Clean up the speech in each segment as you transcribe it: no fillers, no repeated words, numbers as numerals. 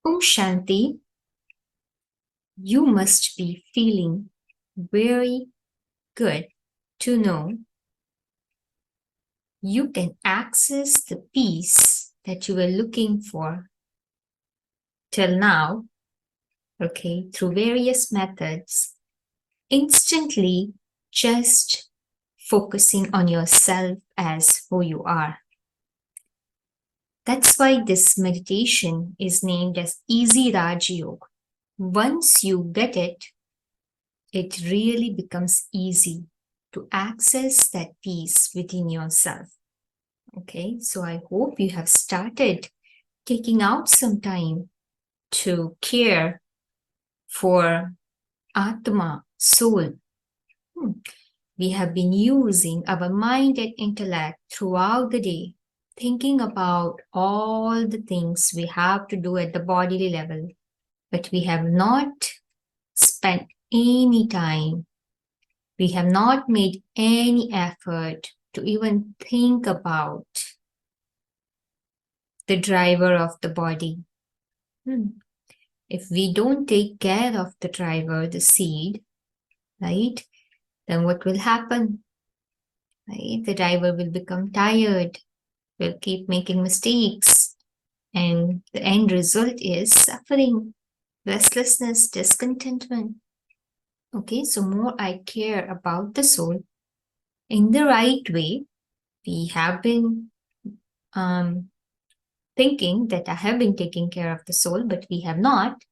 Om Shanti, you must be feeling very good to know you can access the peace that you were looking for till now, okay, through various methods, instantly just focusing on yourself as who you are. That's why this meditation is named as Easy Rajayoga. Once you get it, it really becomes easy to access that peace within yourself. Okay, so I hope you have started taking out some time to care for Atma, soul. We have been using our mind and intellect throughout the day, thinking about all the things we have to do at the bodily level, but we have not spent any time, we have not made any effort to even think about the driver of the body. If we don't take care of the driver, the seed, right, then what will happen? Right? The driver will become tired, will keep making mistakes, and the end result is suffering, restlessness, discontentment. Okay, so more I care about the soul in the right way. We have been thinking that I have been taking care of the soul, but we have not,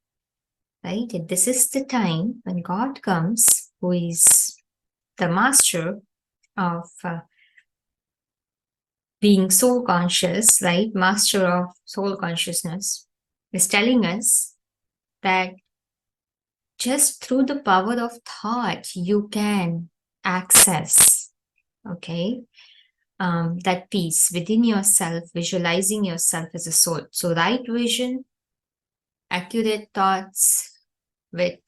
right? This is the time when God comes, who is the master of being soul conscious, right? Master of soul consciousness, is telling us that just through the power of thought, you can access, okay, that peace within yourself, visualizing yourself as a soul. So right vision, accurate thoughts with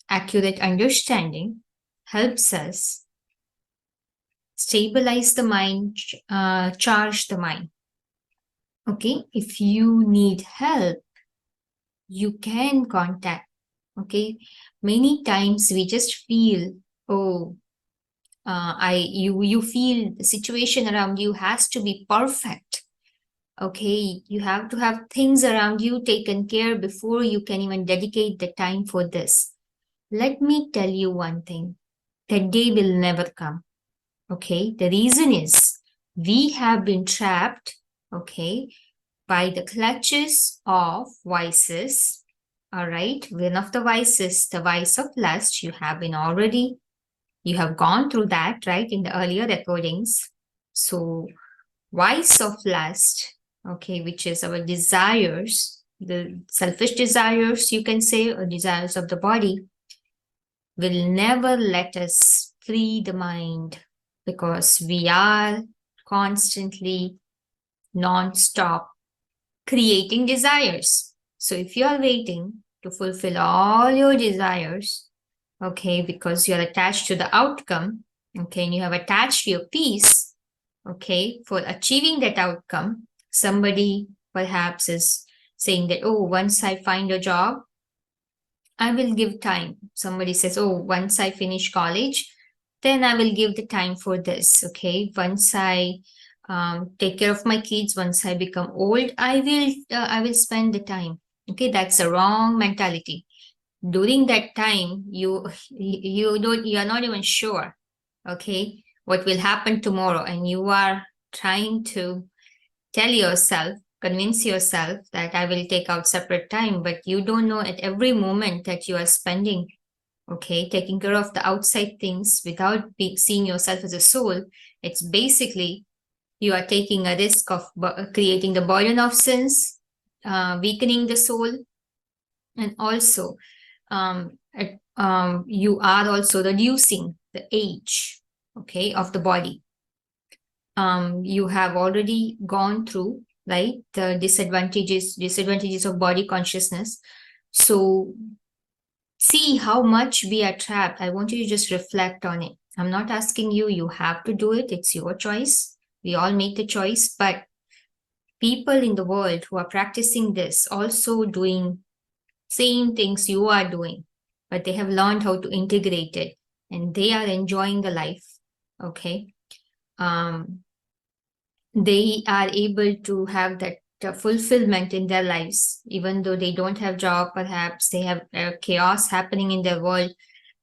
accurate understanding helps us stabilize the mind, charge the mind. Okay, if you need help, you can contact. Okay, many times we just feel, oh, you feel the situation around you has to be perfect. Okay, you have to have things around you taken care before you can even dedicate the time for this. Let me tell you one thing, that day will never come. Okay, the reason is we have been trapped, okay, by the clutches of vices. All right, one of the vices, the vice of lust, you have gone through that, right, in the earlier recordings. So vice of lust, okay, which is our desires, the selfish desires, you can say, or desires of the body, will never let us free the mind, because we are constantly, non-stop creating desires. So if you are waiting to fulfill all your desires, okay, because you're attached to the outcome, okay, and you have attached your peace, okay, for achieving that outcome, somebody perhaps is saying that, oh, once I find a job, I will give time. Somebody says, oh, once I finish college, then I will give the time for this. Okay. Once I take care of my kids, once I become old, I will spend the time. Okay. That's a wrong mentality. During that time, you are not even sure, okay, what will happen tomorrow. And you are trying to tell yourself, convince yourself that I will take out separate time, but you don't know at every moment that you are spending, okay, taking care of the outside things without seeing yourself as a soul. It's basically you are taking a risk of creating the burden of sins, weakening the soul, and also you are also reducing the age, okay, of the body. You have already gone through, right, the disadvantages of body consciousness. So see how much we are trapped. I want you to just reflect on it. I'm not asking you, you have to do it. It's your choice. We all make the choice, but people in the world who are practicing this, also doing same things you are doing, but they have learned how to integrate it and they are enjoying the life. Okay. They are able to have that fulfillment in their lives, even though they don't have job, perhaps they have chaos happening in their world,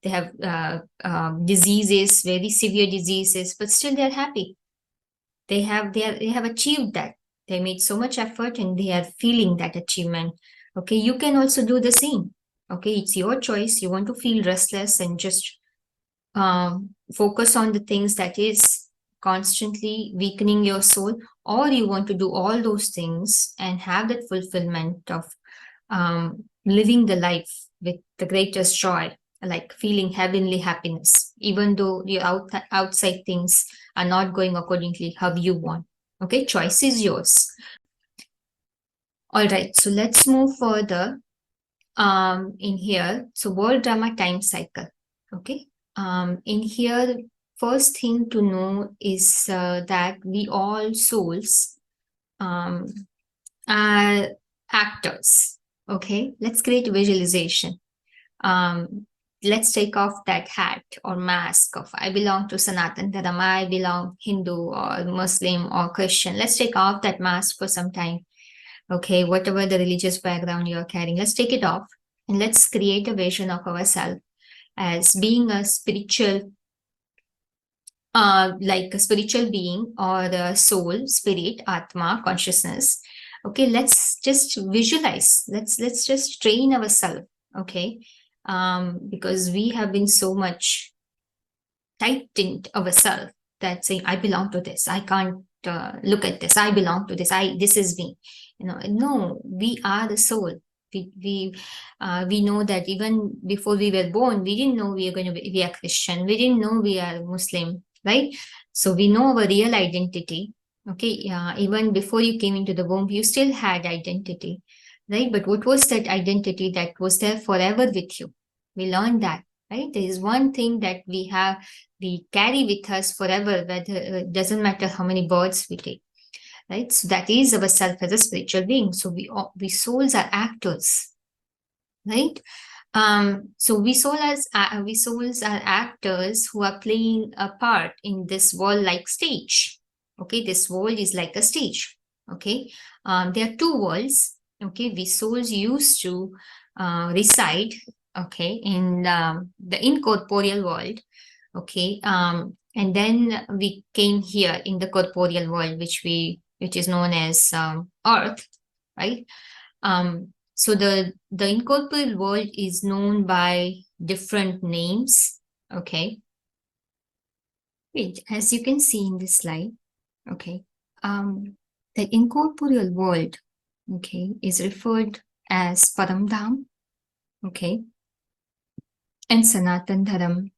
they have diseases, very severe diseases, but still they're happy. They have achieved that. They made so much effort and they are feeling that achievement. Okay, you can also do the same. Okay, it's your choice. You want to feel restless and just focus on the things that is constantly weakening your soul, or you want to do all those things and have that fulfillment of living the life with the greatest joy, like feeling heavenly happiness, even though your outside things are not going accordingly how you want. Okay, choice is yours. All right, so let's move further in here. So world drama time cycle. Okay, in here, first thing to know is that we all souls um, are actors. Okay, let's create a visualization. Um, let's take off that hat or mask of I belong to Sanatan Dharma, I belong Hindu or Muslim or Christian. Let's take off that mask for some time. Okay, whatever the religious background you're carrying, let's take it off and let's create a vision of ourselves as being a spiritual, like a spiritual being or the soul, spirit, atma, consciousness. Okay, let's just visualize. Let's just train ourselves. Okay, because we have been so much tightened ourselves that saying I belong to this, I can't look at this, I belong to this, I this is me. No, we are the soul. We know that even before we were born, we didn't know we are going to be a Christian, we didn't know we are Muslim, right? So we know our real identity. Okay, even before you came into the womb, you still had identity, right? But what was that identity that was there forever with you? We learned that, right? There is one thing that we carry with us forever, whether it doesn't matter how many births we take, right? So that is ourself as a spiritual being. So we souls are actors, right? So we souls are actors who are playing a part in this world-like stage. Okay, this world is like a stage. Okay, there are two worlds. Okay, we souls used to reside. Okay, in the incorporeal world. Okay, and then we came here in the corporeal world, which is known as Earth, right? So the incorporeal world is known by different names. Okay, wait, as you can see in this slide. Okay, the incorporeal world, okay, is referred as Paramdham. Okay, and Sanatan Dharam,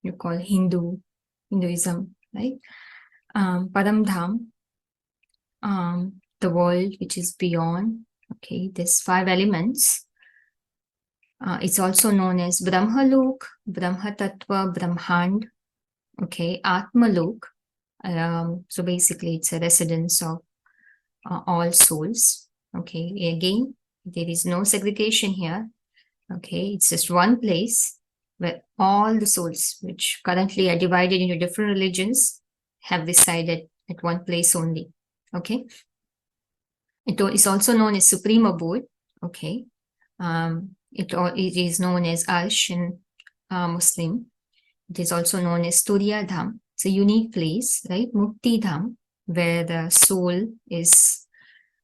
you call Hinduism, right? Paramdham, the world which is beyond. Okay, there's five elements. It's also known as Brahmalok, Brahma Tattva, Brahmand, okay, Atmalok. So basically, it's a residence of all souls. Okay, again, there is no segregation here. Okay, it's just one place where all the souls, which currently are divided into different religions, have resided at one place only. Okay, it is also known as Supreme Abode. Okay, it is known as Arsh in Muslim. It is also known as Turiya Dham. It's a unique place, right? Mukti Dham, where the soul is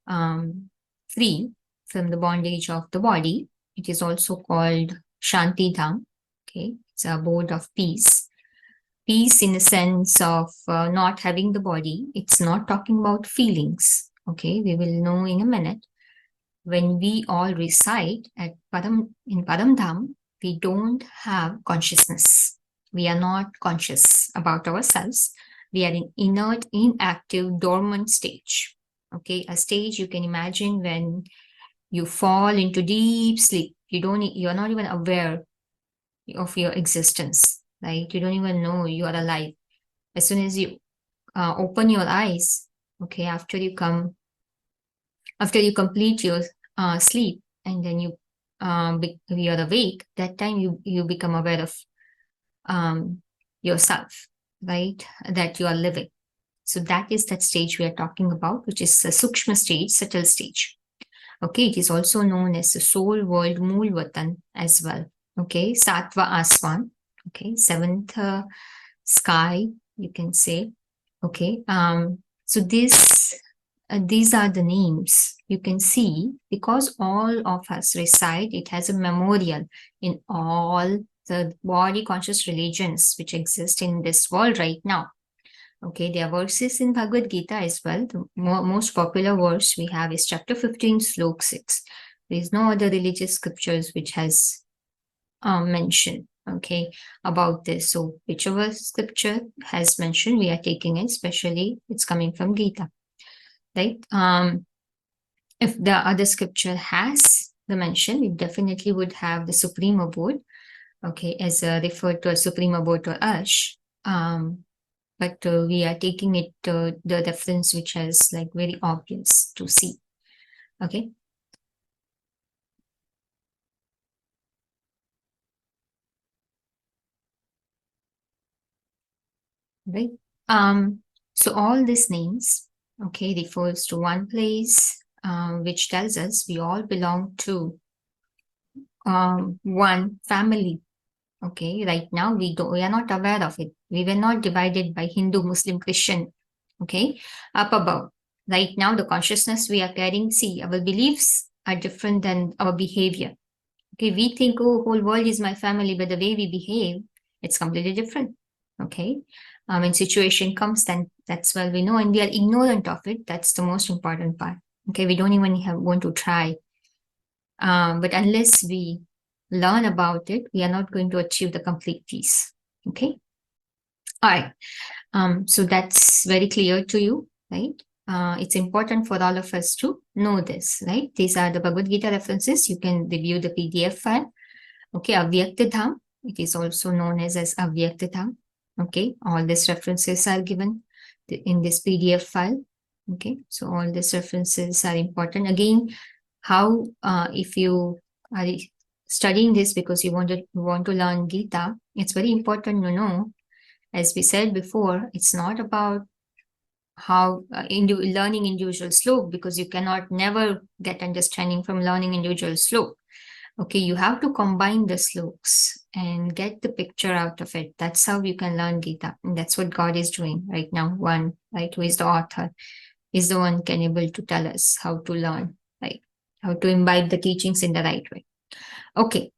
free from the bondage of the body. It is also called Shanti Dham. Okay, it's a abode of peace. Peace in the sense of not having the body. It's not talking about feelings. Okay, we will know in a minute. When we all reside in Paramdham, we don't have consciousness. We are not conscious about ourselves. We are in inert, inactive, dormant stage. Okay, a stage you can imagine when you fall into deep sleep. You're not even aware of your existence, right? You don't even know you are alive. As soon as you open your eyes, okay, after you come After you complete your sleep and then you're awake, that time you become aware of yourself, right? That you are living. So that is that stage we are talking about, which is a sukshma stage, subtle stage. Okay, it is also known as the soul world Mool Vatan as well. Okay, Satva Aswan. Okay, seventh sky, you can say. Okay, so these are the names you can see because all of us reside. It has a memorial in all the body conscious religions which exist in this world right now. Okay, there are verses in Bhagavad Gita as well. The most popular verse we have is chapter 15, slok 6. There is no other religious scriptures which has mentioned, okay, about this. So whichever scripture has mentioned, we are taking it, especially it's coming from Gita, right? If the other scripture has the mention, it definitely would have the supreme abode, okay, as referred to as supreme abode or Ash. But we are taking it the reference which is like very obvious to see. Okay. Right. Um, so all these names, okay, refers to one place, which tells us we all belong to one family. Okay, right now we are not aware of it. We were not divided by Hindu, Muslim, Christian. Okay, up above. Right now, the consciousness we are carrying, see, our beliefs are different than our behavior. Okay, we think, oh, whole world is my family, but the way we behave, it's completely different. Okay, when situation comes, then that's where we know, and we are ignorant of it. That's the most important part. Okay, we don't even want to try. But unless we learn about it, we are not going to achieve the complete peace. Okay, all right. So that's very clear to you, right? It's important for all of us to know this, right? These are the Bhagavad Gita references. You can review the PDF file. Okay, Avyaktadham, it is also known as Avyaktadham. Okay, all these references are given in this PDF file. Okay, so all these references are important. Again, how if you are studying this because you want to learn Gita, it's very important to know, as we said before, it's not about how learning individual slope, because you cannot never get understanding from learning individual slope. Okay, you have to combine the slokas and get the picture out of it. That's how you can learn Gita. And that's what God is doing right now. One, right, who is the author, is the one can able to tell us how to learn, right? How to imbibe the teachings in the right way. Okay.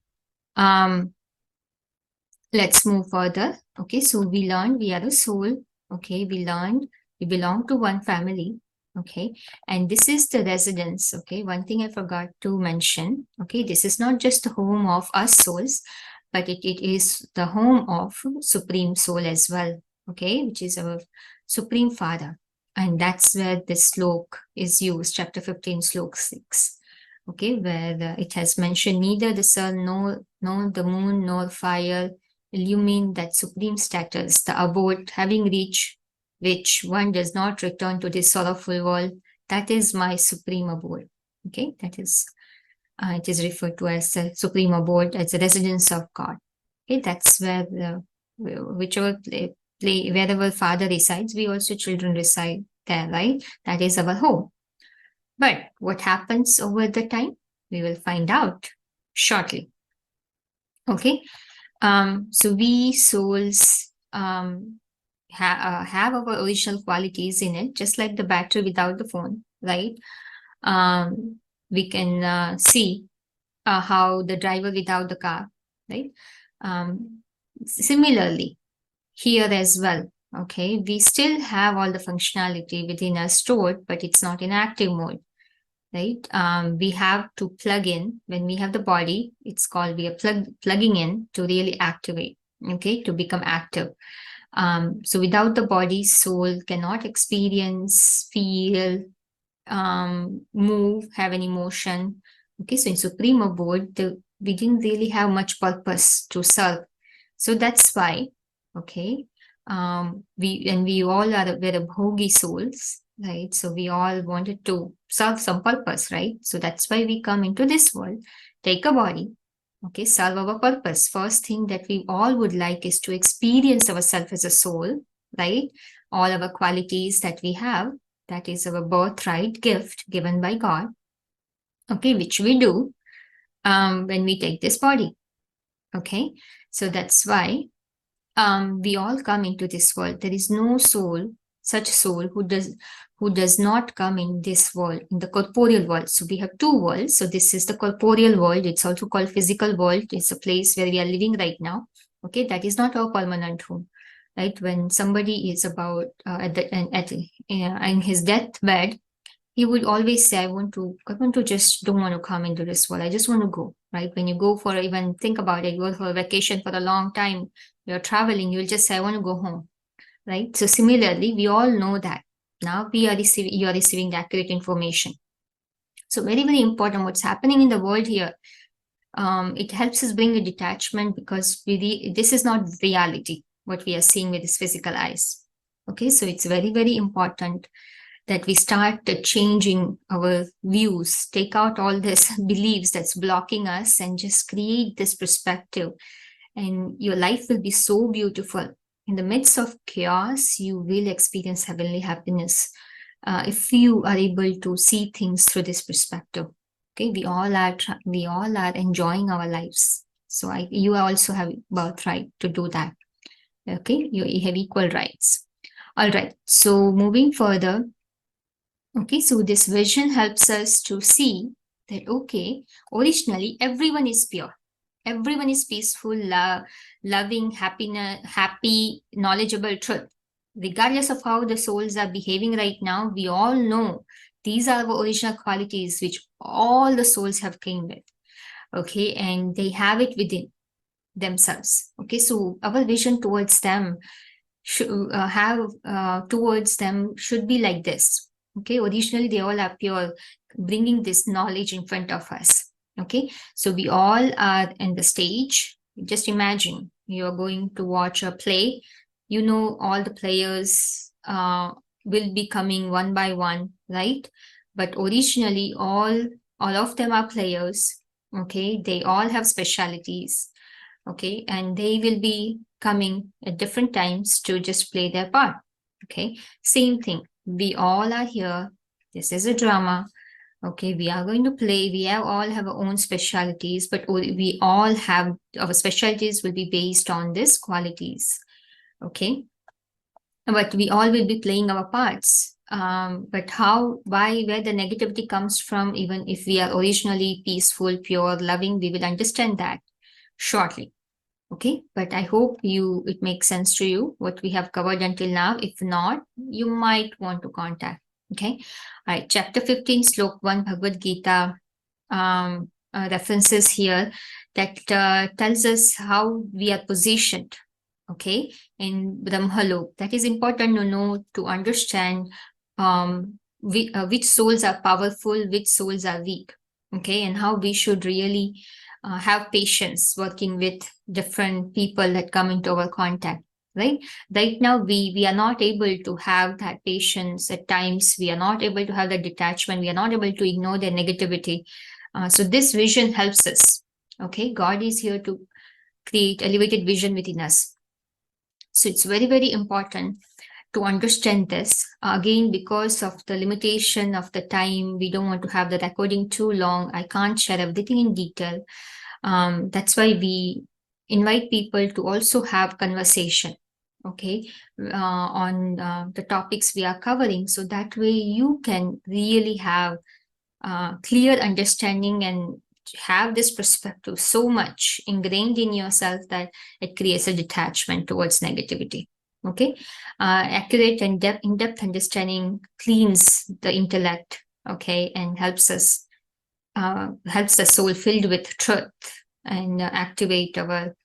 Let's move further. Okay, so we learned we are a soul. Okay, we learned we belong to one family. Okay, and this is the residence. Okay, one thing I forgot to mention. Okay, this is not just the home of us souls, but it is the home of Supreme Soul as well. Okay, which is our Supreme Father. And that's where this slok is used, chapter 15, slok 6. Okay, where it has mentioned neither the sun, nor the moon, nor fire illumine that supreme status, the abode, having reached which one does not return to this sorrowful world. That is my supreme abode. Okay, that is, it is referred to as the supreme abode, as the residence of God. Okay, that's where whichever wherever Father resides, we also children reside there, right? That is our home. But what happens over the time, we will find out shortly. Okay, so we souls have our original qualities in it, just like the battery without the phone, right? We can see how the driver without the car, right? Similarly, here as well, okay, we still have all the functionality within us stored, but it's not in active mode, right? We have to plug in when we have the body. It's called we are plugging in to really activate, okay, to become active. So without the body, soul cannot experience, feel, move, have an emotion. Okay, so in Supreme Abode, we didn't really have much purpose to serve. So that's why, okay, we all are we're bhogi souls, right? So we all wanted to serve some purpose, right? So that's why we come into this world, take a body, okay, serve our purpose. First thing that we all would like is to experience ourselves as a soul, right? All our qualities that we have, that is our birthright gift given by God, okay, which we do when we take this body, okay? So that's why we all come into this world. There is no soul, such soul who does not come in this world, in the corporeal world. So we have two worlds. So this is the corporeal world. It's also called physical world. It's a place where we are living right now. Okay, that is not our permanent home. Right, when somebody is about in his deathbed, he would always say, I want to just don't want to come into this world. I just want to go, right? When you go for, even think about it, you go for a vacation for a long time, you're traveling, you'll just say, I want to go home, right? So similarly, we all know that. Now you are receiving the accurate information. So very, very important what's happening in the world here. It helps us bring a detachment because this is not reality, what we are seeing with these physical eyes. Okay, so it's very, very important that we start changing our views, take out all this beliefs that's blocking us, and just create this perspective. And your life will be so beautiful. In the midst of chaos, you will experience heavenly happiness if you are able to see things through this perspective. Okay, we all are enjoying our lives. So you also have birthright to do that. Okay, you have equal rights. All right. So moving further, okay, so this vision helps us to see that, okay, originally everyone is pure. Everyone is peaceful, loving, happy, knowledgeable truth. Regardless of how the souls are behaving right now, we all know these are the original qualities which all the souls have came with. Okay, and they have it within themselves. Okay, so our vision towards them should be like this. Okay, originally they all appear bringing this knowledge in front of us. Okay, so we all are in the stage. Just imagine you're going to watch a play. You know, all the players will be coming one by one, right? But originally, all of them are players. Okay, they all have specialities. Okay, and they will be coming at different times to just play their part. Okay, same thing. We all are here. This is a drama. Okay, we are going to play. All have our own specialities, but we all have our specialties will be based on these qualities. Okay, but we all will be playing our parts. But where the negativity comes from, even if we are originally peaceful, pure, loving, we will understand that shortly. Okay, but I hope it makes sense to you what we have covered until now. If not, you might want to contact. Okay, all right. Chapter 15, Slok 1, Bhagavad Gita references here that tells us how we are positioned. Okay, in Brahmalok. That is important to know, to understand which souls are powerful, which souls are weak. Okay, and how we should really have patience working with different people that come into our contact. Right now we are not able to have that patience. At times we are not able to have that detachment, we are not able to ignore their negativity. So this vision helps us. Okay, God is here to create elevated vision within us. So it's very, very important to understand this. Again, because of the limitation of the time, we don't want to have the recording too long. I can't share everything in detail. That's why we invite people to also have conversation, okay, on the topics we are covering. So that way you can really have clear understanding and have this perspective so much ingrained in yourself that it creates a detachment towards negativity. Okay, accurate and in-depth understanding cleans the intellect. Okay, and helps the soul filled with truth and activate our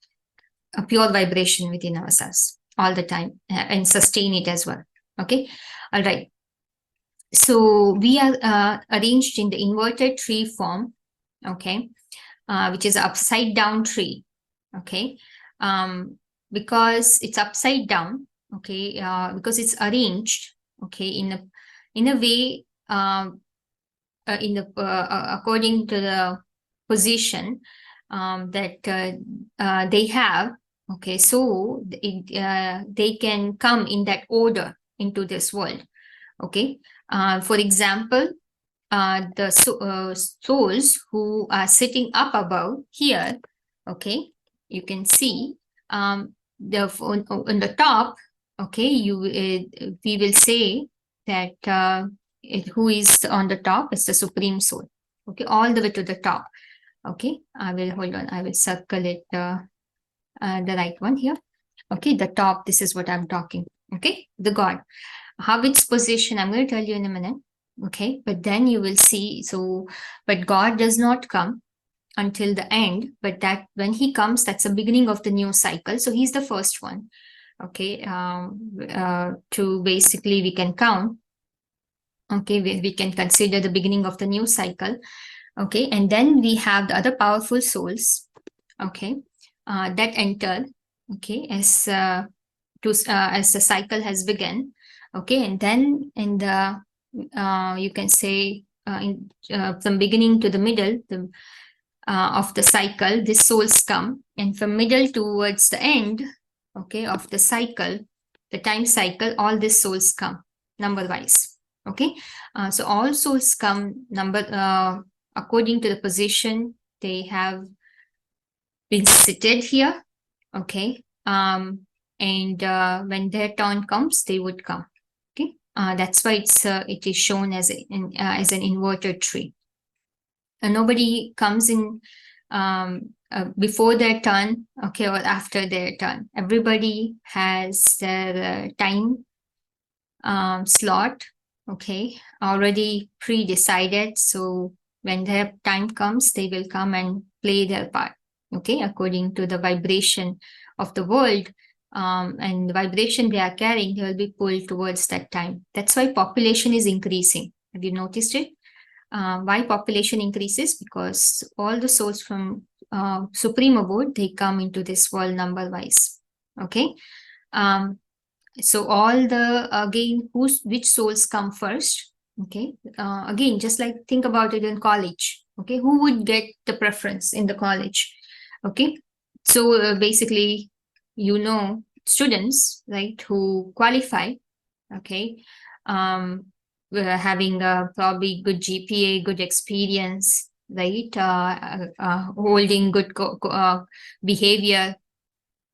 pure vibration within ourselves all the time and sustain it as well. Okay, all right. So we are arranged in the inverted tree form, okay, which is upside down tree, okay, because it's upside down, okay, because it's arranged, okay, in a way, according to the position that they have. Okay, so they can come in that order into this world. Okay, for example, the souls who are sitting up above here. Okay, you can see on the top. Okay, we will say that who is on the top is the supreme soul. Okay, all the way to the top. Okay, I will hold on. I will circle it, the right one here. Okay, the top. This is what I'm talking. Okay, the God. How its position, I'm going to tell you in a minute. Okay, but then you will see. So, but God does not come until the end, but that when he comes, that's the beginning of the new cycle. So he's the first one. Okay, to basically we can count. Okay, we can consider the beginning of the new cycle. Okay, and then we have the other powerful souls. Okay, that enter. Okay, as the cycle has begun. Okay, and then in the you can say from beginning to the middle of the cycle, these souls come, and from middle towards the end, okay, of the cycle, the time cycle, all these souls come number wise. Okay, so all souls come number according to the position they have been seated here. Okay, and when their turn comes, they would come. Okay, that's why it is shown as an inverted tree. And nobody comes in before their turn, okay, or after their turn. Everybody has their time slot, okay, already pre-decided. So when their time comes, they will come and play their part, okay, according to the vibration of the world. And the vibration they are carrying, they will be pulled towards that time. That's why population is increasing. Have you noticed it? Why population increases? Because all the souls from supreme abode, they come into this world number wise. Okay. So all the again, which souls come first? Okay. Again, just like think about it in college. Okay, who would get the preference in the college? Okay. So basically, students, right, who qualify. Okay. Having a probably good GPA, good experience, right? Holding good behavior,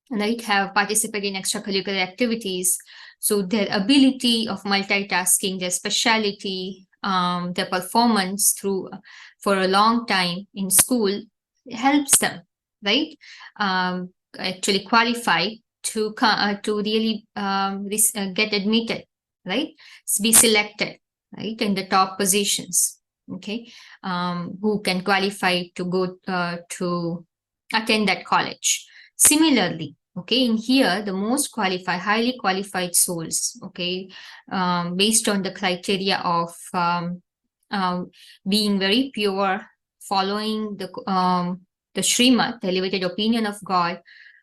right? Have participated in extracurricular activities. So their ability of multitasking, their speciality, their performance for a long time in school helps them, right? Actually qualify to really get admitted, right? Be selected, right, in the top positions. Okay, who can qualify to go to attend that college. Similarly, okay, in here, the most qualified, highly qualified souls, okay, based on the criteria of being very pure, following the Srimad, the elevated opinion of God,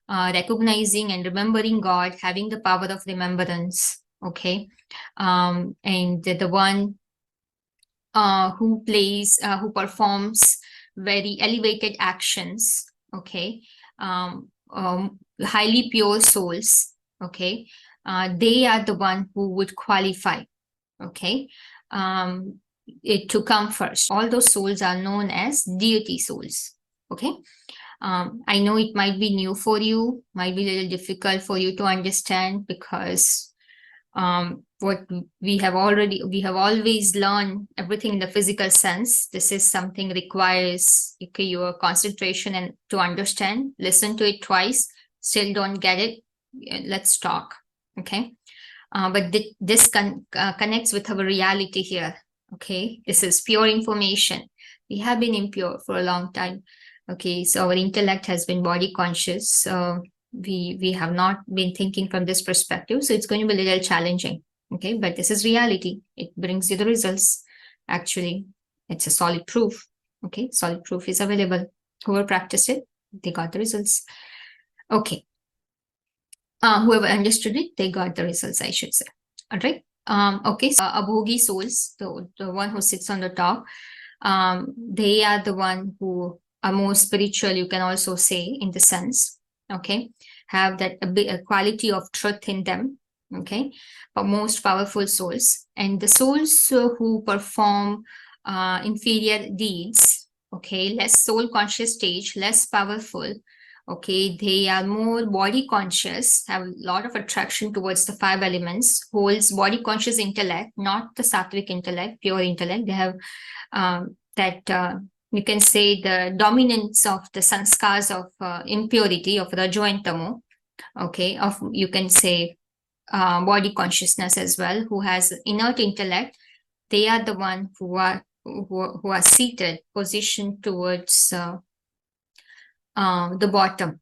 recognizing and remembering God, having the power of remembrance, okay, and the one who performs very elevated actions, okay, highly pure souls, okay, they are the one who would qualify, okay, to come first. All those souls are known as deity souls, okay. I know it might be new for you, might be a little difficult for you to understand because what we have always learned everything in the physical sense. This is something requires, okay, your concentration and to understand. Listen to it twice, still don't get it, let's talk, okay. But this connects with our reality here, okay. This is pure information. We have been impure for a long time, okay. So our intellect has been body conscious, so we have not been thinking from this perspective, so it's going to be a little challenging, okay. But this is reality. It brings you the results. Actually, it's a solid proof, okay. Solid proof is available. Whoever practiced it, they got the results, okay. Whoever understood it, they got the results, I should say. All right. Okay, so abhogi souls, the one who sits on the top, they are the one who are more spiritual, you can also say, in the sense, okay, have that a quality of truth in them, okay, but most powerful souls. And the souls who perform inferior deeds, okay, less soul conscious stage, less powerful, okay, they are more body conscious, have a lot of attraction towards the five elements, holds body conscious intellect, not the sattvic intellect, pure intellect. They have that you can say the dominance of the sanskars of impurity of Rajo and Tamo, okay, of you can say body consciousness as well, who has inert intellect. They are the one who are seated, positioned towards the bottom,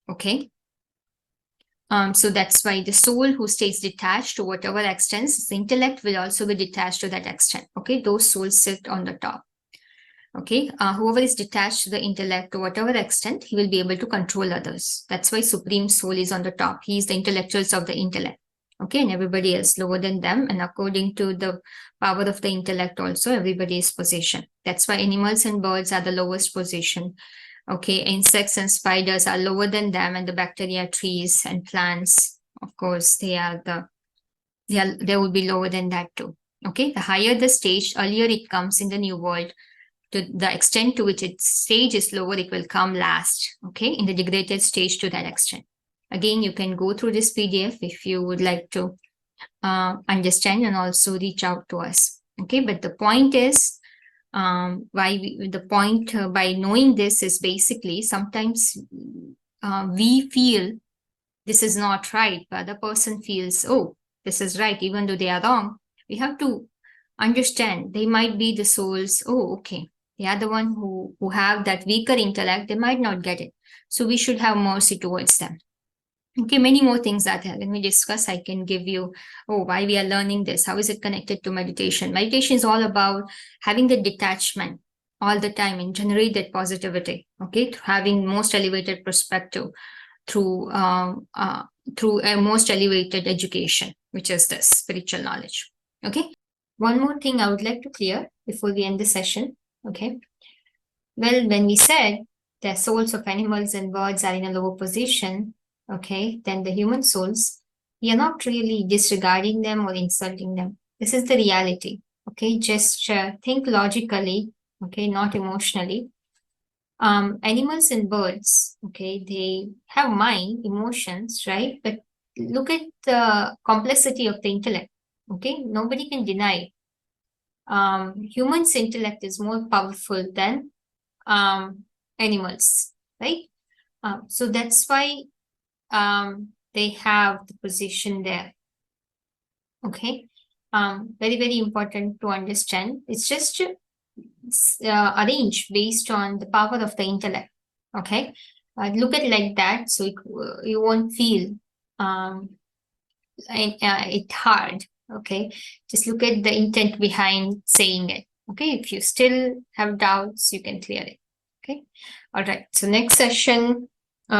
okay. So that's why the soul who stays detached to whatever extent, the intellect will also be detached to that extent. Okay, those souls sit on the top. Okay, whoever is detached to the intellect to whatever extent, he will be able to control others. That's why Supreme Soul is on the top. He is the intellectuals of the intellect. Okay, and everybody is lower than them. And according to the power of the intellect, also everybody is positioned. That's why animals and birds are the lowest position. Okay, insects and spiders are lower than them, and the bacteria, trees, and plants, of course, they will be lower than that too. Okay, the higher the stage, earlier it comes in the new world. To the extent to which its stage is lower, it will come last. Okay, in the degraded stage to that extent. Again, you can go through this PDF if you would like to understand and also reach out to us. Okay, but the point is, the point by knowing this is basically sometimes we feel this is not right, but the person feels, oh, this is right, even though they are wrong. We have to understand they might be the souls. Oh, okay, they are the one who have that weaker intellect. They might not get it, so we should have mercy towards them. Okay, many more things that when we discuss, I can give you, oh, why we are learning this, how is it connected to meditation. Meditation is all about having the detachment all the time and generate that positivity, okay, having most elevated perspective through through a most elevated education, which is this spiritual knowledge. Okay, one more thing I would like to clear before we end the session. Okay, well, when we said the souls of animals and birds are in a lower position, okay, than the human souls, we are not really disregarding them or insulting them. This is the reality. Okay, just think logically, okay, not emotionally. Animals and birds, okay, they have mind, emotions, right? But look at the complexity of the intellect. Okay, nobody can deny. Humans' intellect is more powerful than animals, right? So that's why they have the position there. Okay, very, very important to understand. It's just arranged based on the power of the intellect. Okay, look at it like that, so you won't feel it hard. Okay, just look at the intent behind saying it. Okay, if you still have doubts, you can clear it. Okay, all right. So next session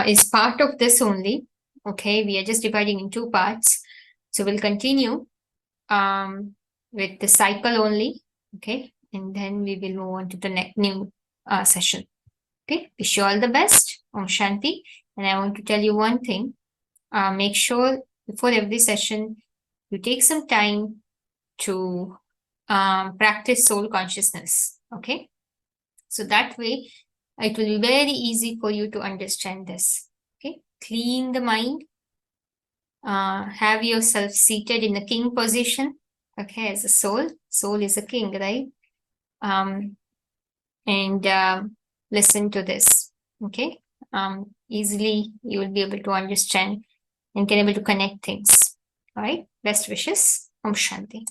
is part of this only. Okay, we are just dividing in two parts. So we'll continue with the cycle only. Okay, and then we will move on to the new session. Okay, wish you all the best. Om Shanti. And I want to tell you one thing. Make sure before every session, you take some time to practice soul consciousness. Okay, so that way it will be very easy for you to understand this. Okay, clean the mind. Have yourself seated in the king position. Okay, as a soul. Soul is a king, right? And listen to this. Okay, easily you will be able to understand and can able to connect things. All right, best wishes. Om Shanti.